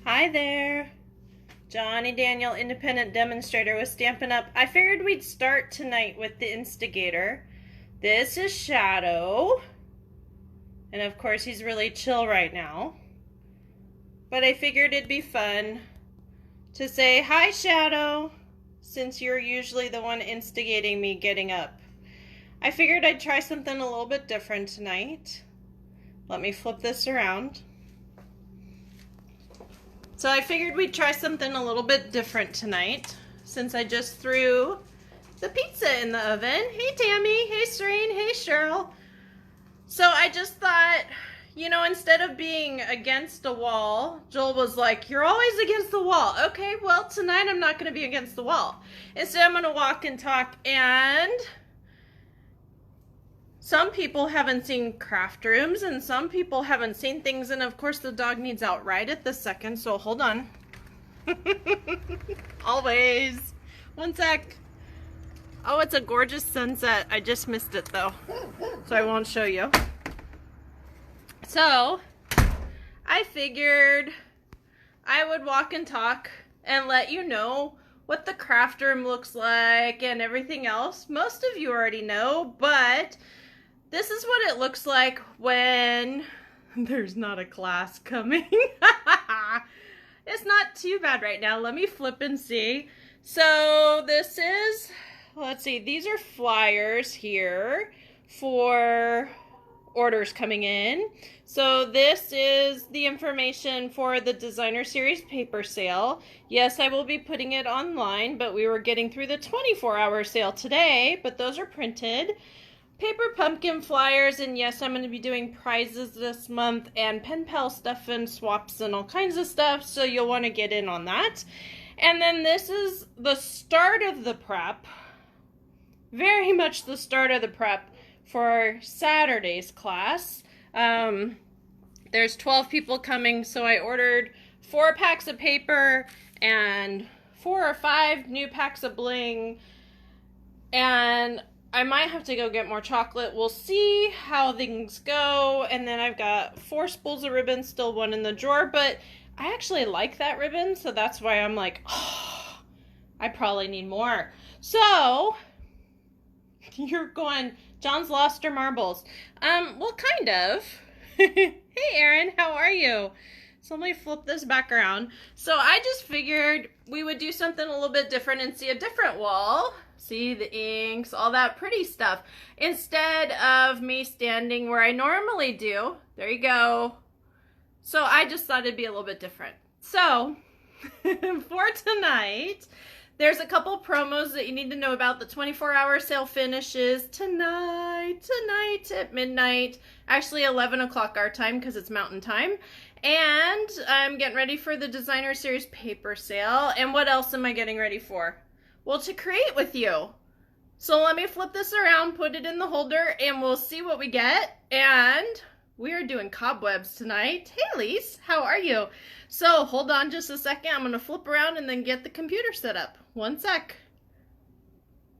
Hi there. Johnny Daniel, independent demonstrator with Stampin' Up. I figured we'd start tonight with the instigator. This is Shadow. And of course he's really chill right now. But I figured it'd be fun to say, hi Shadow, since you're usually the one instigating me getting up. I figured I'd try something a little bit different tonight. Let me flip this around. So I figured we'd try something a little bit different tonight, since I just threw the pizza in the oven. Hey Tammy, hey Serene, hey Cheryl. So I just thought, you know, instead of being against a wall, Joel was like, you're always against the wall. Okay, well tonight I'm not going to be against the wall. Instead I'm going to walk and talk, and some people haven't seen craft rooms and some people haven't seen things, and of course the dog needs out right at this second, so hold on. Always. One sec. Oh, it's a gorgeous sunset. I just missed it though, so I won't show you. So I figured I would walk and talk and let you know what the craft room looks like and everything else. Most of you already know, but this is what it looks like when there's not a class coming. It's not too bad right now. Let me flip and see. So this is, let's see, these are flyers here for orders coming in. So this is the information for the designer series paper sale. Yes, I will be putting it online, but we were getting through the 24-hour sale today, but those are printed. Paper pumpkin flyers, and yes, I'm going to be doing prizes this month and pen pal stuff and swaps and all kinds of stuff, so you'll want to get in on that. And then this is the start of the prep, very much the start of the prep for Saturday's class. There's 12 people coming, so I ordered 4 packs of paper and 4 or 5 new packs of bling, and I might have to go get more chocolate. We'll see how things go. And then I've got 4 spools of ribbon, still 1 in the drawer, but I actually like that ribbon, so that's why I'm like, oh, I probably need more. So you're going, John's lost her marbles. Well, kind of. Hey Erin, how are you? So let me flip this back around. So I just figured we would do something a little bit different and see a different wall. See the inks, all that pretty stuff. Instead of me standing where I normally do. There you go. So I just thought it'd be a little bit different. So for tonight, there's a couple promos that you need to know about. The 24-hour sale finishes tonight at midnight. Actually 11 o'clock our time because it's mountain time. And I'm getting ready for the designer series paper sale. And what else am I getting ready for? Well, to create with you. So let me flip this around, put it in the holder, and we'll see what we get. And we are doing cobwebs tonight. Hey, Lise, how are you? So hold on just a second. I'm going to flip around and then get the computer set up. One sec.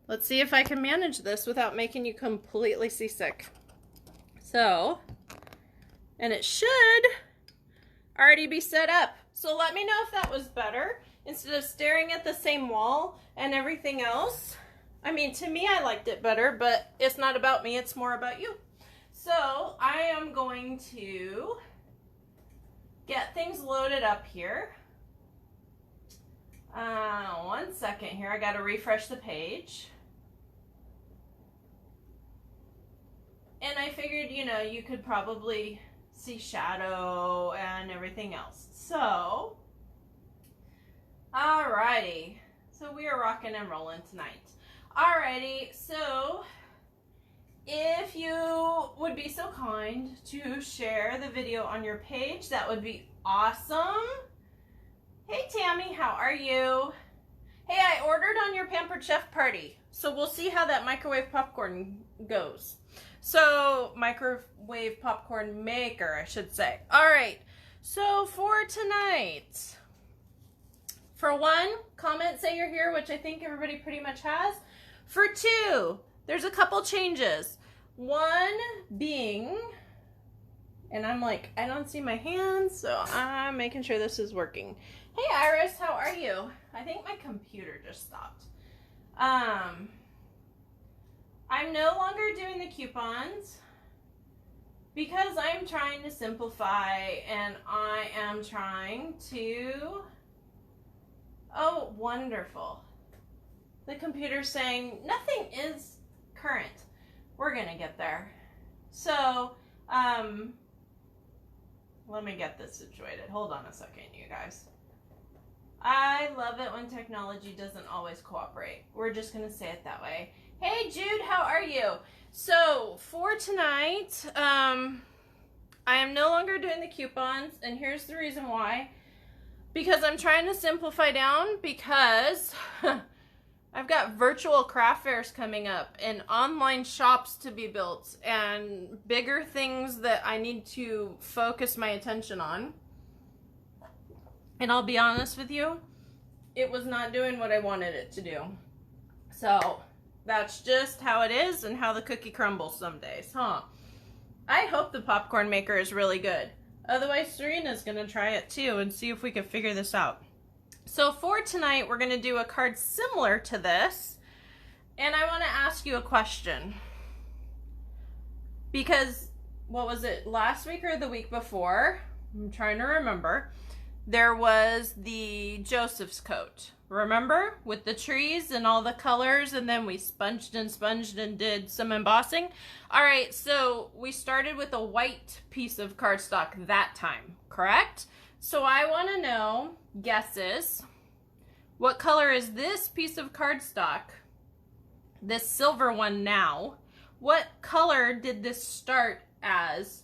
Let's see if I can manage this without making you completely seasick. So, and it should already be set up. So let me know if that was better. Instead of staring at the same wall and everything else. I mean, to me, I liked it better, but it's not about me, it's more about you. So I am going to get things loaded up here. One second here, I gotta refresh the page. And I figured, you know, you could probably see Shadow and everything else. So, alrighty, so we are rocking and rolling tonight. Alrighty, so if you would be so kind to share the video on your page, that would be awesome. Hey Tammy, how are you? Hey, I ordered on your Pampered Chef party, so we'll see how that microwave popcorn goes. So, microwave popcorn maker, I should say. Alright, so for tonight, for 1, comment, say you're here, which I think everybody pretty much has. For 2, there's a couple changes. 1 being And I'm like, I don't see my hands, so I'm making sure this is working. Hey Iris, how are you? I think my computer just stopped. I'm no longer doing the coupons because I'm trying to simplify, and I am trying to, oh, wonderful. The computer's saying nothing is current. We're gonna get there. So, let me get this situated. Hold on a second, you guys. I love it when technology doesn't always cooperate. We're just gonna say it that way. Hey Jude, how are you? So for tonight, I am no longer doing the coupons, and here's the reason why. Because I'm trying to simplify down, because I've got virtual craft fairs coming up and online shops to be built and bigger things that I need to focus my attention on. And I'll be honest with you, it was not doing what I wanted it to do. So that's just how it is and how the cookie crumbles some days, huh? I hope the popcorn maker is really good. Otherwise, Serena's gonna try it too and see if we can figure this out. So for tonight, we're gonna do a card similar to this. And I wanna ask you a question. Because, what was it, last week or the week before? I'm trying to remember. There was the Joseph's coat. Remember? With the trees and all the colors, and then we sponged and did some embossing. All right, so we started with a white piece of cardstock that time, correct? So I want to know, guesses, what color is this piece of cardstock, this silver one now? What color did this start as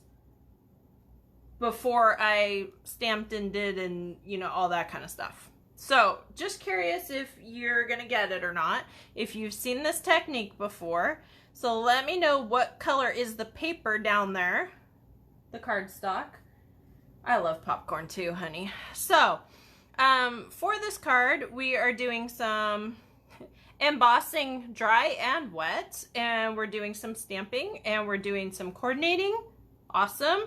before I stamped and did and, you know, all that kind of stuff? So just curious if you're gonna get it or not, if you've seen this technique before. So let me know what color is the paper down there, the cardstock. I love popcorn too, honey. So for this card, we are doing some embossing, dry and wet, and we're doing some stamping, and we're doing some coordinating. Awesome.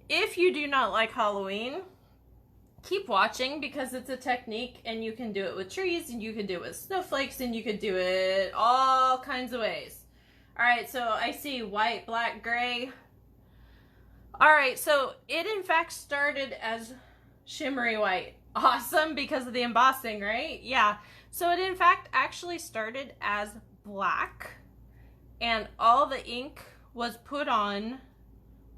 If you do not like Halloween, keep watching, because it's a technique, and you can do it with trees, and you can do it with snowflakes, and you can do it all kinds of ways. All right, so I see white, black, gray. All right, so it in fact started as shimmery white. Awesome, because of the embossing, right? Yeah. So it in fact actually started as black, and all the ink was put on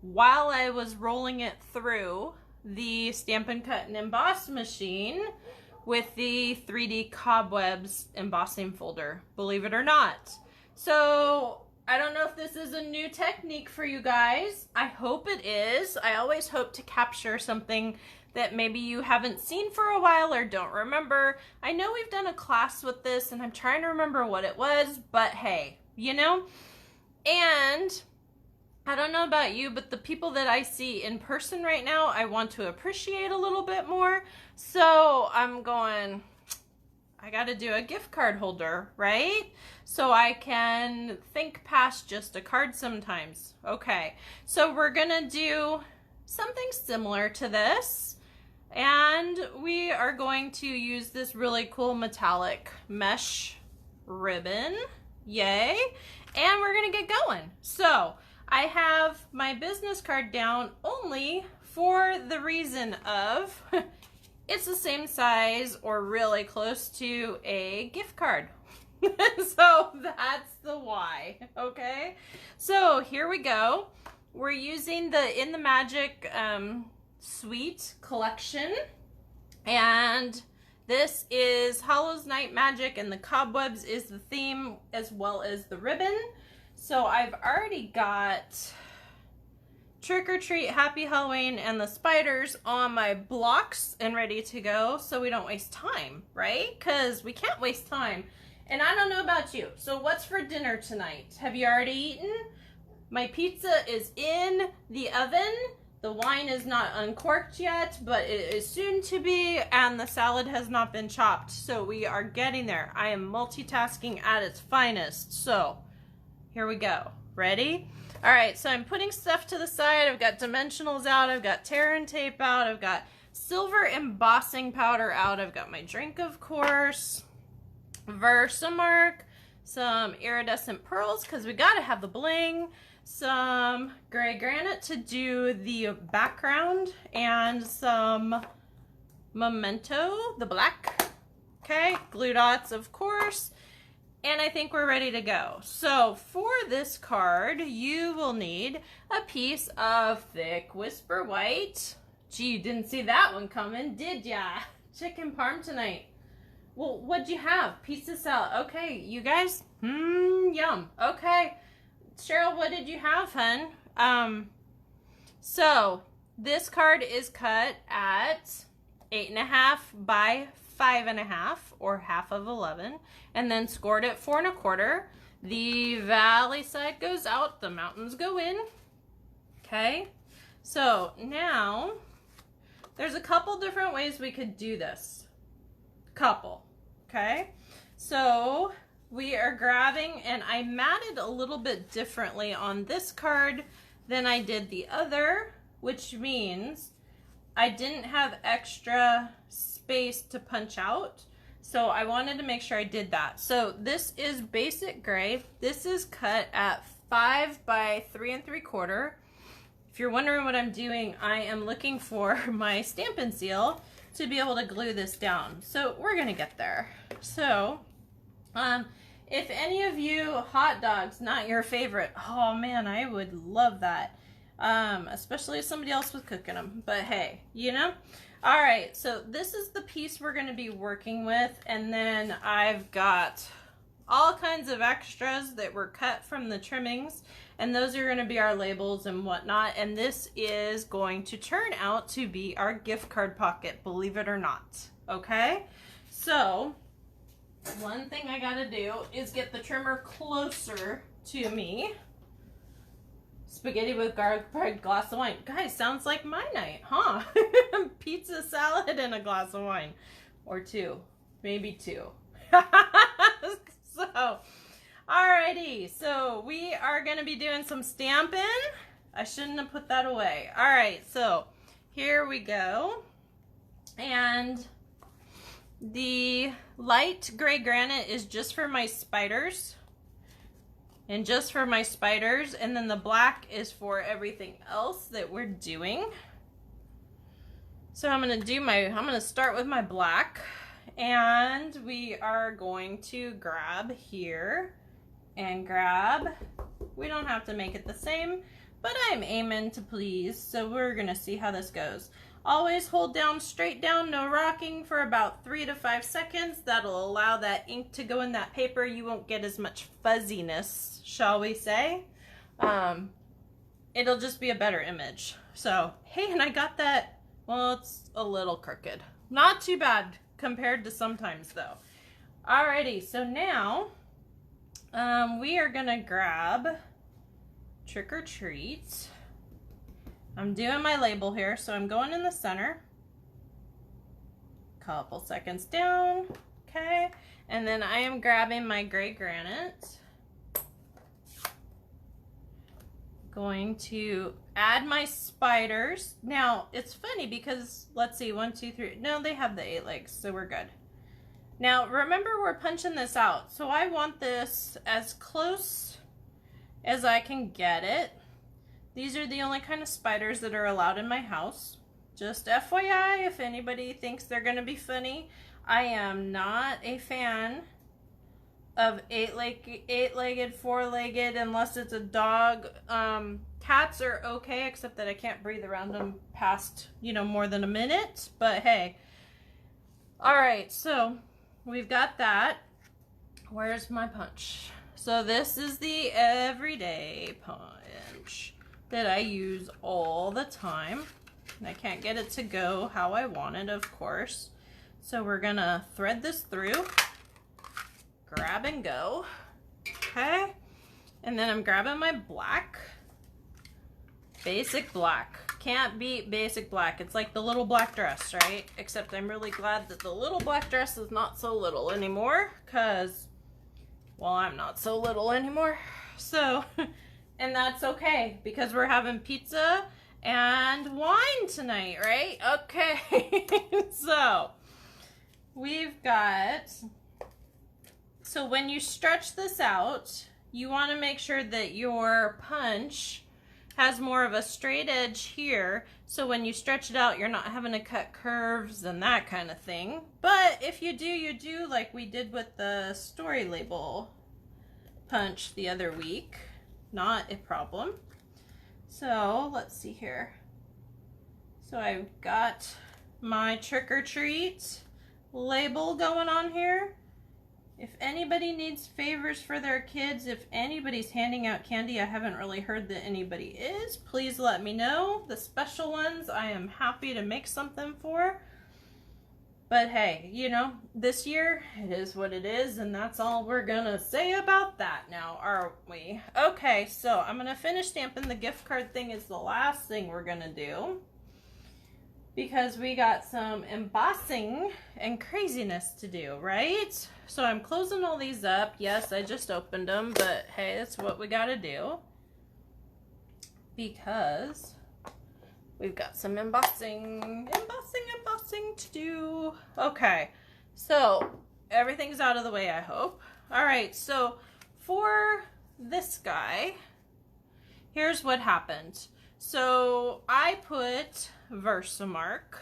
while I was rolling it through the Stampin' Cut and Emboss machine with the 3D Cobwebs embossing folder, believe it or not. So I don't know if this is a new technique for you guys. I hope it is. I always hope to capture something that maybe you haven't seen for a while or don't remember. I know we've done a class with this, and I'm trying to remember what it was, but hey, you know? And I don't know about you, but the people that I see in person right now, I want to appreciate a little bit more. So I'm going, I gotta do a gift card holder, right? So I can think past just a card sometimes. Okay, so we're gonna do something similar to this. And we are going to use this really cool metallic mesh ribbon. Yay. And we're gonna get going. So I have my business card down only for the reason of it's the same size or really close to a gift card. So that's the why, okay? So here we go. We're using the In the Magic Suite collection, and this is Hollow's Night Magic, and the cobwebs is the theme as well as the ribbon. So I've already got Trick or Treat, Happy Halloween, and the spiders on my blocks and ready to go, so we don't waste time, right? Because we can't waste time. And I don't know about you, so what's for dinner tonight? Have you already eaten? My pizza is in the oven. The wine is not uncorked yet, but it is soon to be, and the salad has not been chopped, so we are getting there. I am multitasking at its finest, so here we go. Ready? All right, so I'm putting stuff to the side. I've got dimensionals out. I've got tear and tape out. I've got silver embossing powder out. I've got my drink, of course, Versamark, some iridescent pearls because we got to have the bling, some gray granite to do the background, and some Memento, the black. Okay, glue dots, of course. And I think we're ready to go. So for this card, you will need a piece of thick Whisper White. Gee, you didn't see that one coming, did ya? Chicken parm tonight. Well, what'd you have? Pizza salad. Okay, you guys? Yum. Okay. Cheryl, what did you have, hun? So this card is cut at 8.5 by 5.5, or half of 11, and then scored at 4 1/4. The valley side goes out, the mountains go in. Okay, so now there's a couple different ways we could do this. Okay, so we are grabbing, and I matted a little bit differently on this card than I did the other, which means I didn't have extra space to punch out, so I wanted to make sure I did that. So this is basic gray. This is cut at 5 by 3 3/4. If you're wondering what I'm doing, I am looking for my Stampin' Seal to be able to glue this down. So we're gonna get there. So if any of you, hot dogs not your favorite, oh man, I would love that. Especially if somebody else was cooking them, but hey, you know. All right, so this is the piece we're going to be working with, and then I've got all kinds of extras that were cut from the trimmings, and those are going to be our labels and whatnot, and this is going to turn out to be our gift card pocket, believe it or not. Okay, so one thing I got to do is get the trimmer closer to me. Spaghetti with garlic bread, glass of wine. Guys, sounds like my night, huh? Pizza salad and a glass of wine. Or 2. Maybe 2. So, alrighty. So, we are going to be doing some stamping. I shouldn't have put that away. Alright, so, here we go. And the light gray granite is just for my spiders. And just for my spiders, and then the black is for everything else that we're doing. So I'm gonna start with my black, and we are going to grab here and grab. We don't have to make it the same, but I'm aiming to please, so we're gonna see how this goes. Always hold down, straight down, no rocking for about 3 to 5 seconds. That'll allow that ink to go in that paper. You won't get as much fuzziness, shall we say. It'll just be a better image. So, hey, and I got that, well, it's a little crooked. Not too bad compared to sometimes though. Alrighty, so now we are gonna grab Trick or Treat. I'm doing my label here, so I'm going in the center. Couple seconds down, okay? And then I am grabbing my gray granite. Going to add my spiders. Now, it's funny because, let's see, 1, 2, 3. No, they have the 8 legs, so we're good. Now, remember we're punching this out. So I want this as close as I can get it. These are the only kind of spiders that are allowed in my house. Just FYI, if anybody thinks they're going to be funny, I am not a fan of 8-legged, 4-legged, unless it's a dog. Cats are okay, except that I can't breathe around them past, you know, more than a minute. But hey. Alright, so we've got that. Where's my punch? So this is the everyday punch that I use all the time. And I can't get it to go how I want it, of course. So we're gonna thread this through, grab and go, okay? And then I'm grabbing my black, basic black. Can't beat basic black. It's like the little black dress, right? Except I'm really glad that the little black dress is not so little anymore, because, well, I'm not so little anymore. So, And that's okay because we're having pizza and wine tonight, right? Okay. So we've got, so when you stretch this out, you want to make sure that your punch has more of a straight edge here, so when you stretch it out, you're not having to cut curves and that kind of thing. But if you do, you do, like we did with the story label punch the other week. Not a problem. So let's see here. So I've got my trick or treat label going on here. If anybody needs favors for their kids, if anybody's handing out candy, I haven't really heard that anybody is, please let me know. The special ones, I am happy to make something for. But hey, you know, this year, it is what it is, and that's all we're gonna say about that now, aren't we? Okay, so I'm gonna finish stamping. The gift card thing is the last thing we're gonna do, because we got some embossing and craziness to do, right? So I'm closing all these up. Yes, I just opened them, but hey, that's what we gotta do, because we've got some embossing to do. Okay, so everything's out of the way, I hope. All right, so for this guy, here's what happened. So I put Versamark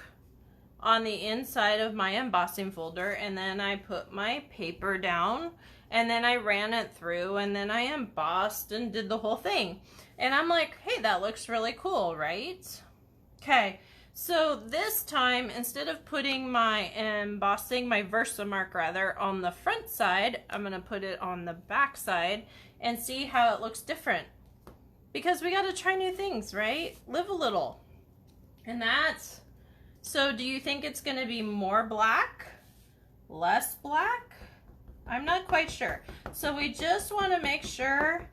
on the inside of my embossing folder, and then I put my paper down, and then I ran it through, and then I embossed and did the whole thing. And I'm like, hey, that looks really cool, right? Okay, so this time, instead of putting my embossing, my Versamark rather, on the front side, I'm gonna put it on the back side and see how it looks different. Because we gotta try new things, right? Live a little. And that's, so do you think it's gonna be more black? Less black? I'm not quite sure. So we just wanna make sure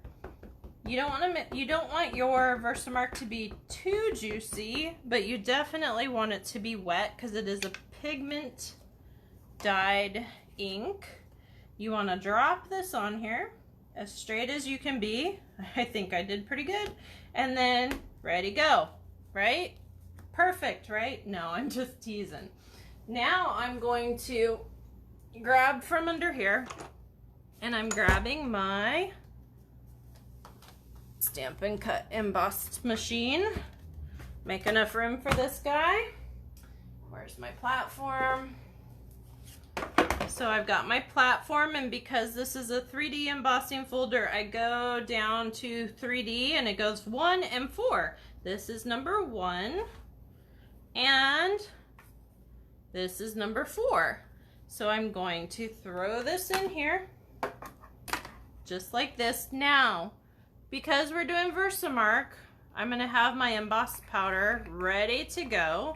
you don't want your Versamark to be too juicy, but you definitely want it to be wet because it is a pigment dyed ink. You want to drop this on here as straight as you can be. I think I did pretty good. And then ready, go, right? Perfect, right? No, I'm just teasing. Now I'm going to grab from under here, and I'm grabbing my Stamp and Cut embossed machine. Make enough room for this guy. Where's my platform? So I've got my platform, and because this is a 3D embossing folder, I go down to 3D, and it goes 1 and 4. This is number 1, and this is number 4. So I'm going to throw this in here, just like this. Now, because we're doing Versamark, I'm gonna have my embossed powder ready to go,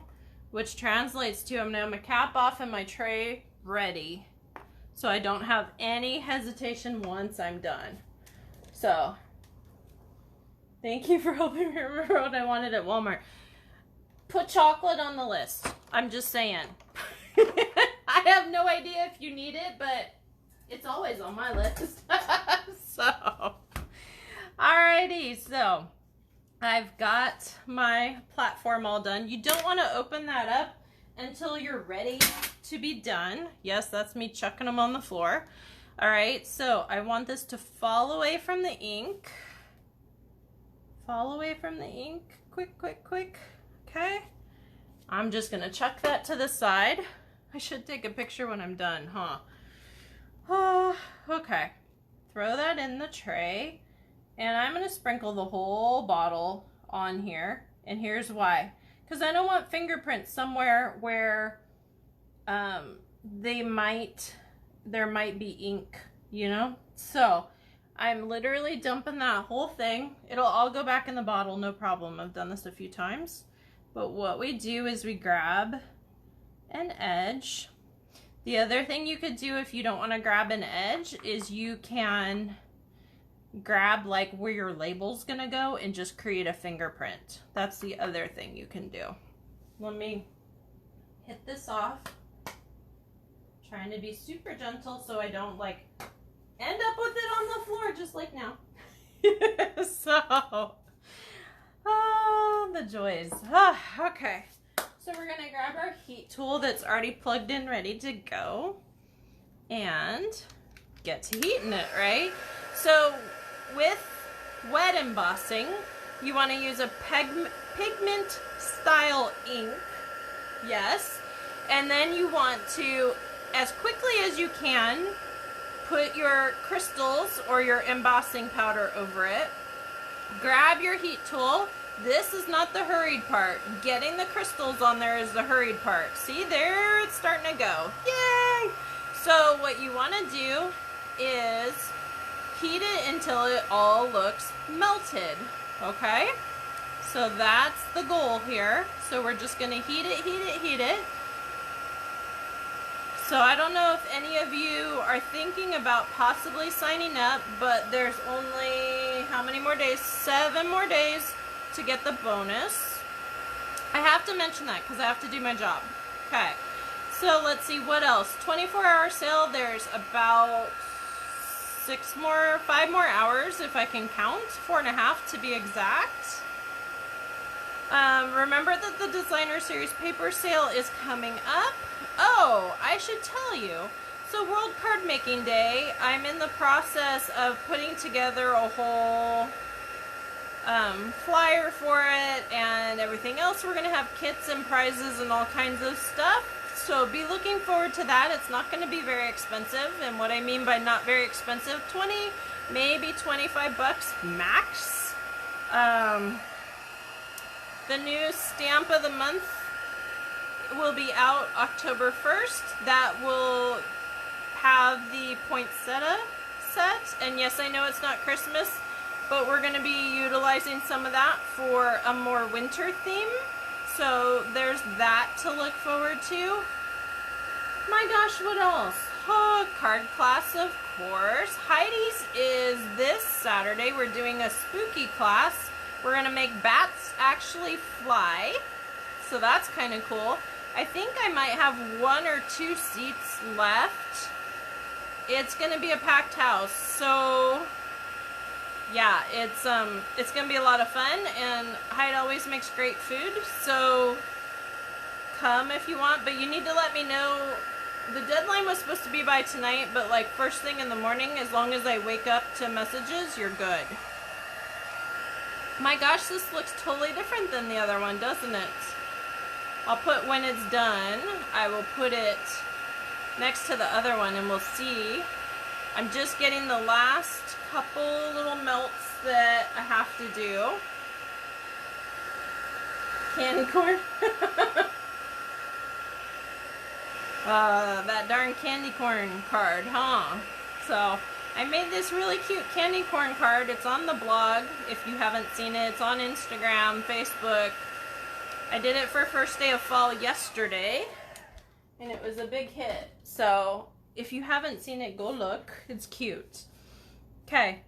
which translates to I'm gonna have my cap off and my tray ready, so I don't have any hesitation once I'm done. So, thank you for helping me remember what I wanted at Walmart. Put chocolate on the list. I'm just saying. I have no idea if you need it, but it's always on my list. So. Alrighty, so I've got my platform all done. You don't want to open that up until you're ready to be done. Yes, that's me chucking them on the floor. Alright, so I want this to fall away from the ink. Fall away from the ink. Quick, quick, quick. Okay. I'm just going to chuck that to the side. I should take a picture when I'm done, huh? Okay. Throw that in the tray. And I'm going to sprinkle the whole bottle on here. And here's why. Because I don't want fingerprints somewhere where there might be ink, you know? So I'm literally dumping that whole thing. It'll all go back in the bottle, no problem. I've done this a few times. But what we do is we grab an edge. The other thing you could do if you don't want to grab an edge is you can grab like where your label's gonna go and just create a fingerprint. That's the other thing you can do. Let me hit this off. Trying to be super gentle so I don't like end up with it on the floor just like now. So, oh, the joys. Oh, okay. So we're gonna grab our heat tool that's already plugged in, ready to go, and get to heating it, right? So with wet embossing, you want to use a pigment style ink, yes, and then you want to, as quickly as you can, put your crystals or your embossing powder over it. Grab your heat tool. This is not the hurried part. Getting the crystals on there is the hurried part. See, there it's starting to go. Yay! So what you want to do is heat it until it all looks melted, okay? So that's the goal here. So we're just going to heat it, heat it, heat it. So I don't know if any of you are thinking about possibly signing up, but there's only, how many more days? 7 more days to get the bonus. I have to mention that because I have to do my job. Okay, so let's see what else. 24-hour sale, there's about 5 more hours if I can count, 4.5 to be exact. Remember that the Designer Series paper sale is coming up. Oh, I should tell you. So World Card Making Day, I'm in the process of putting together a whole flyer for it and everything else. We're going to have kits and prizes and all kinds of stuff. So be looking forward to that. It's not going to be very expensive. And what I mean by not very expensive, 20, maybe 25 bucks max. The new stamp of the month will be out October 1st. That will have the poinsettia set. And yes, I know it's not Christmas, but we're going to be utilizing some of that for a more winter theme. So there's that to look forward to. My gosh, what else? Oh, card class, of course. Heidi's is this Saturday. We're doing a spooky class. We're going to make bats actually fly. So that's kind of cool. I think I might have 1 or 2 seats left. It's going to be a packed house. So yeah, it's going to be a lot of fun, and Hyde always makes great food. So come if you want, but you need to let me know. The deadline was supposed to be by tonight, but like first thing in the morning, as long as I wake up to messages, you're good. My gosh, this looks totally different than the other one, doesn't it? I'll put, when it's done, I will put it next to the other one and we'll see. I'm just getting the last couple little melts that I have to do. Candy corn. That darn candy corn card, huh? So I made this really cute candy corn card. It's on the blog if you haven't seen it. It's on Instagram, Facebook. I did it for first day of fall yesterday, and it was a big hit. So if you haven't seen it, go look. It's cute. Okay.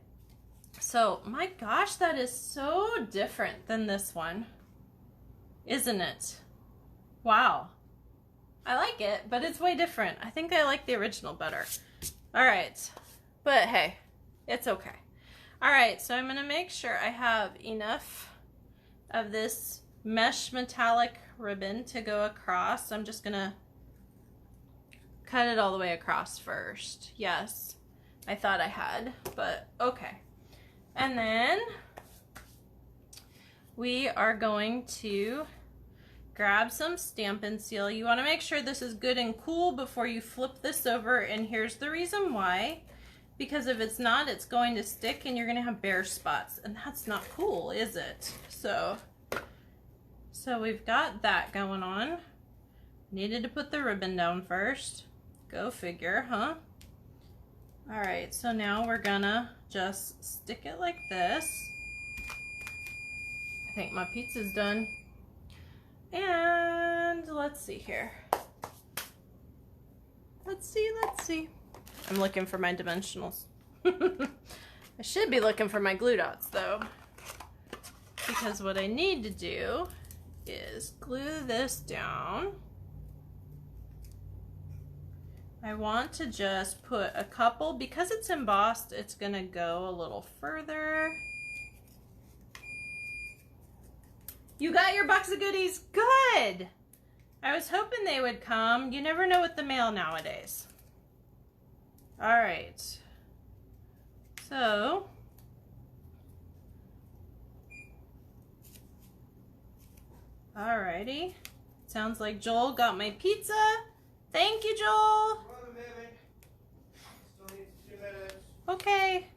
So, my gosh, that is so different than this one, isn't it? Wow. I like it, but it's way different. I think I like the original better. All right. But hey, it's okay. All right, so I'm going to make sure I have enough of this mesh metallic ribbon to go across. I'm just going to cut it all the way across first. Yes, I thought I had, but okay. And then we are going to grab some Stampin' Seal. You want to make sure this is good and cool before you flip this over, and here's the reason why. Because if it's not, it's going to stick and you're going to have bare spots, and that's not cool, is it? So we've got that going on. Needed to put the ribbon down first. Go figure, huh? All right, so now we're gonna just stick it like this. I think my pizza's done. And let's see here. Let's see. I'm looking for my dimensionals. I should be looking for my glue dots though, because what I need to do is glue this down. I want to just put a couple, because it's embossed, it's gonna go a little further. You got your box of goodies? Good! I was hoping they would come. You never know with the mail nowadays. All right. So, alrighty. Sounds like Joel got my pizza. Thank you, Joel. Still needs a few minutes. Okay.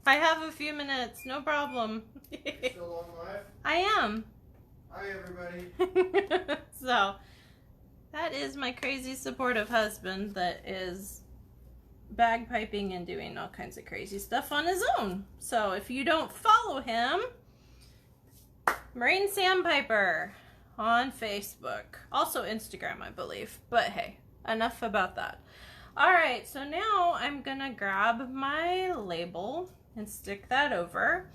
I have a few minutes, no problem. Still on live? I am. Hi, everybody. So, that is my crazy supportive husband that is bagpiping and doing all kinds of crazy stuff on his own. So, if you don't follow him, Marine Sandpiper on Facebook. Also Instagram, I believe. But hey, enough about that. Alright, so now I'm gonna grab my label and stick that over.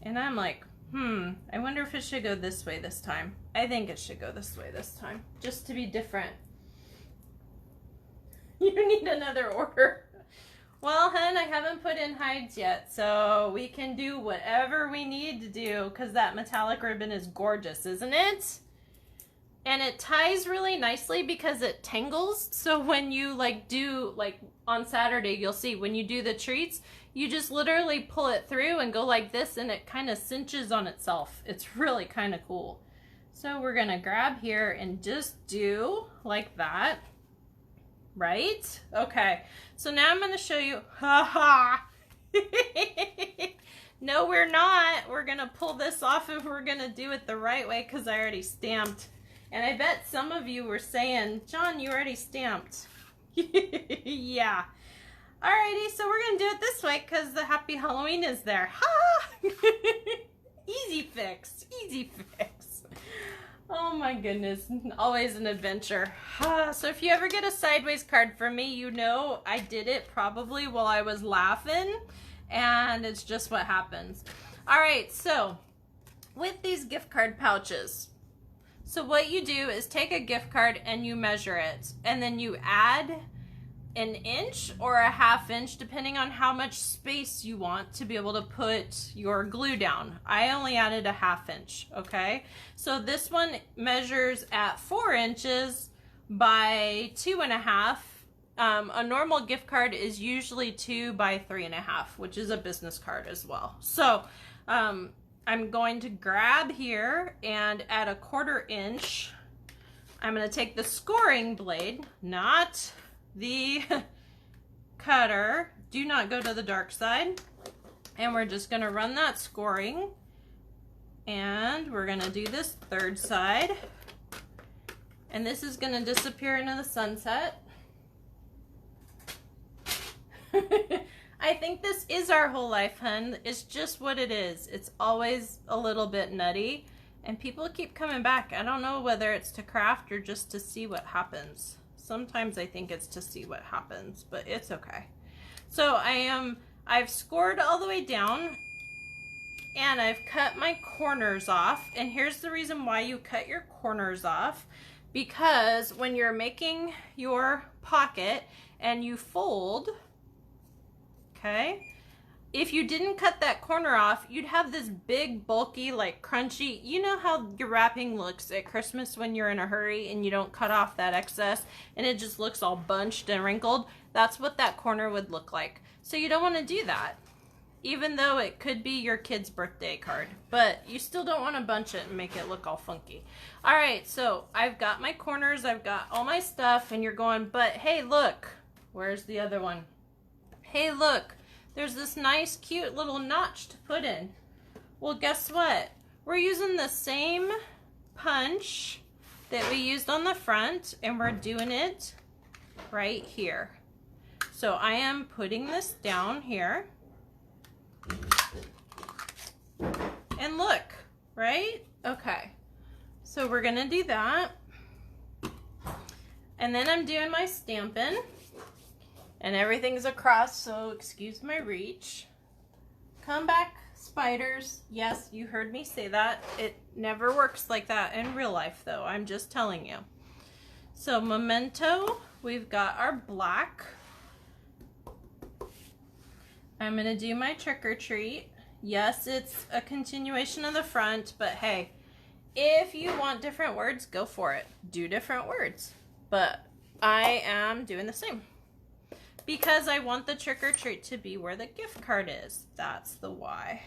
And I'm like, I wonder if it should go this way this time. I think it should go this way this time, just to be different. You need another order. Well, hun, I haven't put in hides yet, so we can do whatever we need to do, because that metallic ribbon is gorgeous, isn't it? And it ties really nicely because it tangles. So when you do on Saturday, you'll see when you do the treats, you just literally pull it through and go like this, and it kind of cinches on itself. It's really kind of cool. So we're gonna grab here and just do like that. Right? Okay. So now I'm gonna show you. Ha No, we're not. We're gonna pull this off and we're gonna do it the right way because I already stamped. And I bet some of you were saying, John, you already stamped. Yeah. Alrighty, so we're gonna do it this way because the Happy Halloween is there. Ha! Easy fix. Easy fix. Oh my goodness, always an adventure. So if you ever get a sideways card from me, you know I did it probably while I was laughing, and it's just what happens. All right, so with these gift card pouches, so what you do is take a gift card and you measure it, and then you add an inch or a half inch depending on how much space you want to be able to put your glue down. I only added a half inch, okay? So this one measures at 4 inches by 2.5. A normal gift card is usually 2 by 3.5, which is a business card as well. So I'm going to grab here and at a 1/4 inch, I'm going to take the scoring blade, not the cutter. Do not go to the dark side. And we're just going to run that scoring. And we're going to do this 3rd side. And this is going to disappear into the sunset. I think this is our whole life, hun. It's just what it is. It's always a little bit nutty. And people keep coming back. I don't know whether it's to craft or just to see what happens. Sometimes I think it's to see what happens, but it's okay. So I've scored all the way down and I've cut my corners off. And here's the reason why you cut your corners off, because when you're making your pocket and you fold, okay, if you didn't cut that corner off, you'd have this big, bulky, like crunchy, you know how your wrapping looks at Christmas when you're in a hurry and you don't cut off that excess and it just looks all bunched and wrinkled? That's what that corner would look like. So you don't want to do that, even though it could be your kid's birthday card, but you still don't want to bunch it and make it look all funky. All right, so I've got my corners, I've got all my stuff, and you're going, but hey, look, where's the other one? Hey, look. There's this nice, cute little notch to put in. Well, guess what? We're using the same punch that we used on the front, and we're doing it right here. So I am putting this down here. And look, right? Okay. So we're gonna do that. And then I'm doing my stamping. And everything's across, so excuse my reach. Come back, spiders. Yes, you heard me say that. It never works like that in real life, though. I'm just telling you. So memento, we've got our black. I'm gonna do my trick or treat. Yes, it's a continuation of the front, but hey, if you want different words, go for it. Do different words. But I am doing the same because I want the trick or treat to be where the gift card is. That's the why.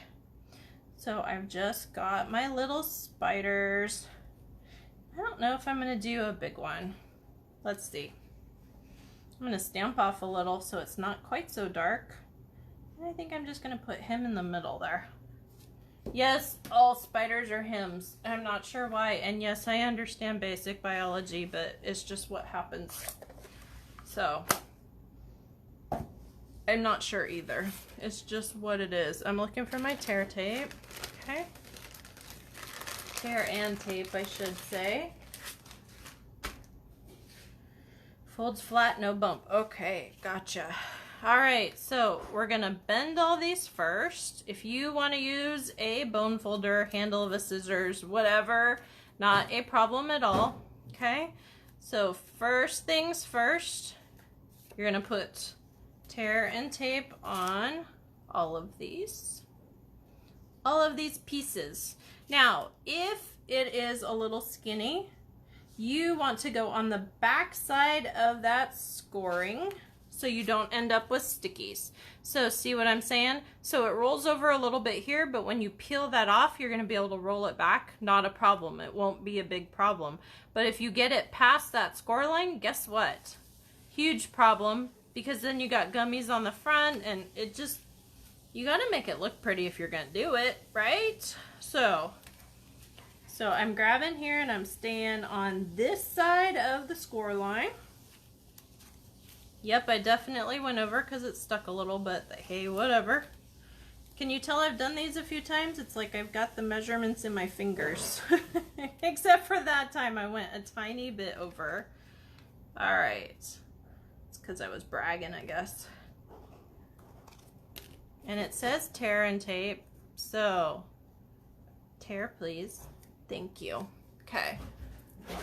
So I've just got my little spiders. I don't know if I'm gonna do a big one. Let's see. I'm gonna stamp off a little so it's not quite so dark. And I think I'm just gonna put him in the middle there. Yes, all spiders are hymns. I'm not sure why. And yes, I understand basic biology, but it's just what happens. So, I'm not sure either. It's just what it is. I'm looking for my tear tape. Okay. Tear and tape, I should say. Folds flat, no bump. Okay, gotcha. All right, so we're gonna bend all these first. If you want to use a bone folder, handle of a scissors, whatever, not a problem at all. Okay, so first things first, you're gonna put tear and tape on all of these pieces. Now, if it is a little skinny, you want to go on the back side of that scoring so you don't end up with stickies. So see what I'm saying? So it rolls over a little bit here, but when you peel that off, you're gonna be able to roll it back. Not a problem. It won't be a big problem. But if you get it past that score line, guess what? Huge problem, because then you got gummies on the front and it just, you gotta make it look pretty if you're gonna do it, right? So I'm grabbing here and I'm staying on this side of the score line. Yep, I definitely went over because it stuck a little, but hey, whatever. Can you tell I've done these a few times? It's like I've got the measurements in my fingers. Except for that time I went a tiny bit over. All right. It's because I was bragging, I guess. And it says tear and tape, so tear, please. Thank you. Okay,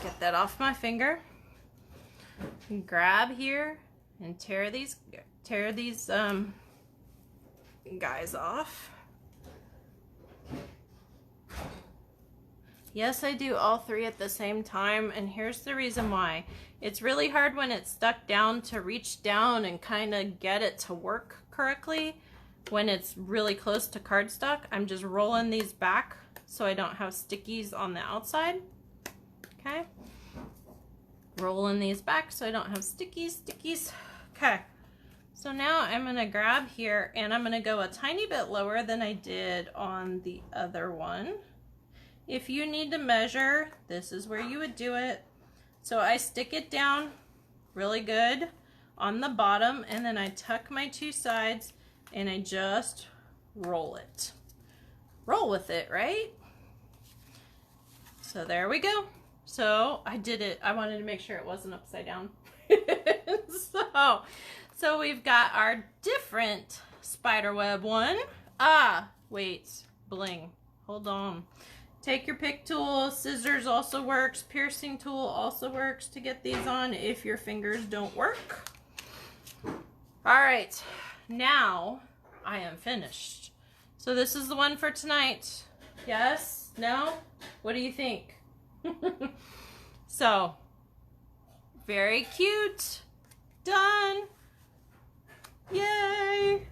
get that off my finger. Grab here and tear these guys off. Yes, I do all three at the same time, and here's the reason why. It's really hard when it's stuck down to reach down and kind of get it to work correctly. When it's really close to cardstock, I'm just rolling these back so I don't have stickies on the outside. Okay. Rolling these back so I don't have stickies. Okay. So now I'm going to grab here and I'm going to go a tiny bit lower than I did on the other one. If you need to measure, this is where you would do it. So I stick it down really good on the bottom and then I tuck my two sides and I just roll it. Roll with it, right? So there we go. So I did it. I wanted to make sure it wasn't upside down. So we've got our different spiderweb one. Ah, wait, bling. Hold on. Take your pick tool. Scissors also works. Piercing tool also works to get these on if your fingers don't work. All right, now I am finished. So this is the one for tonight. Yes? No? What do you think? So, very cute. Done. Yay.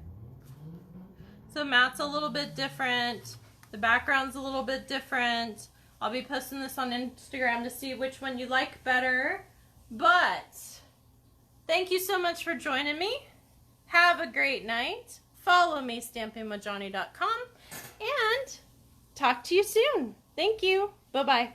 So Matt's a little bit different. The background's a little bit different. I'll be posting this on Instagram to see which one you like better. But thank you so much for joining me. Have a great night. Follow me, stampingwithjohnny.com, and talk to you soon. Thank you. Bye-bye.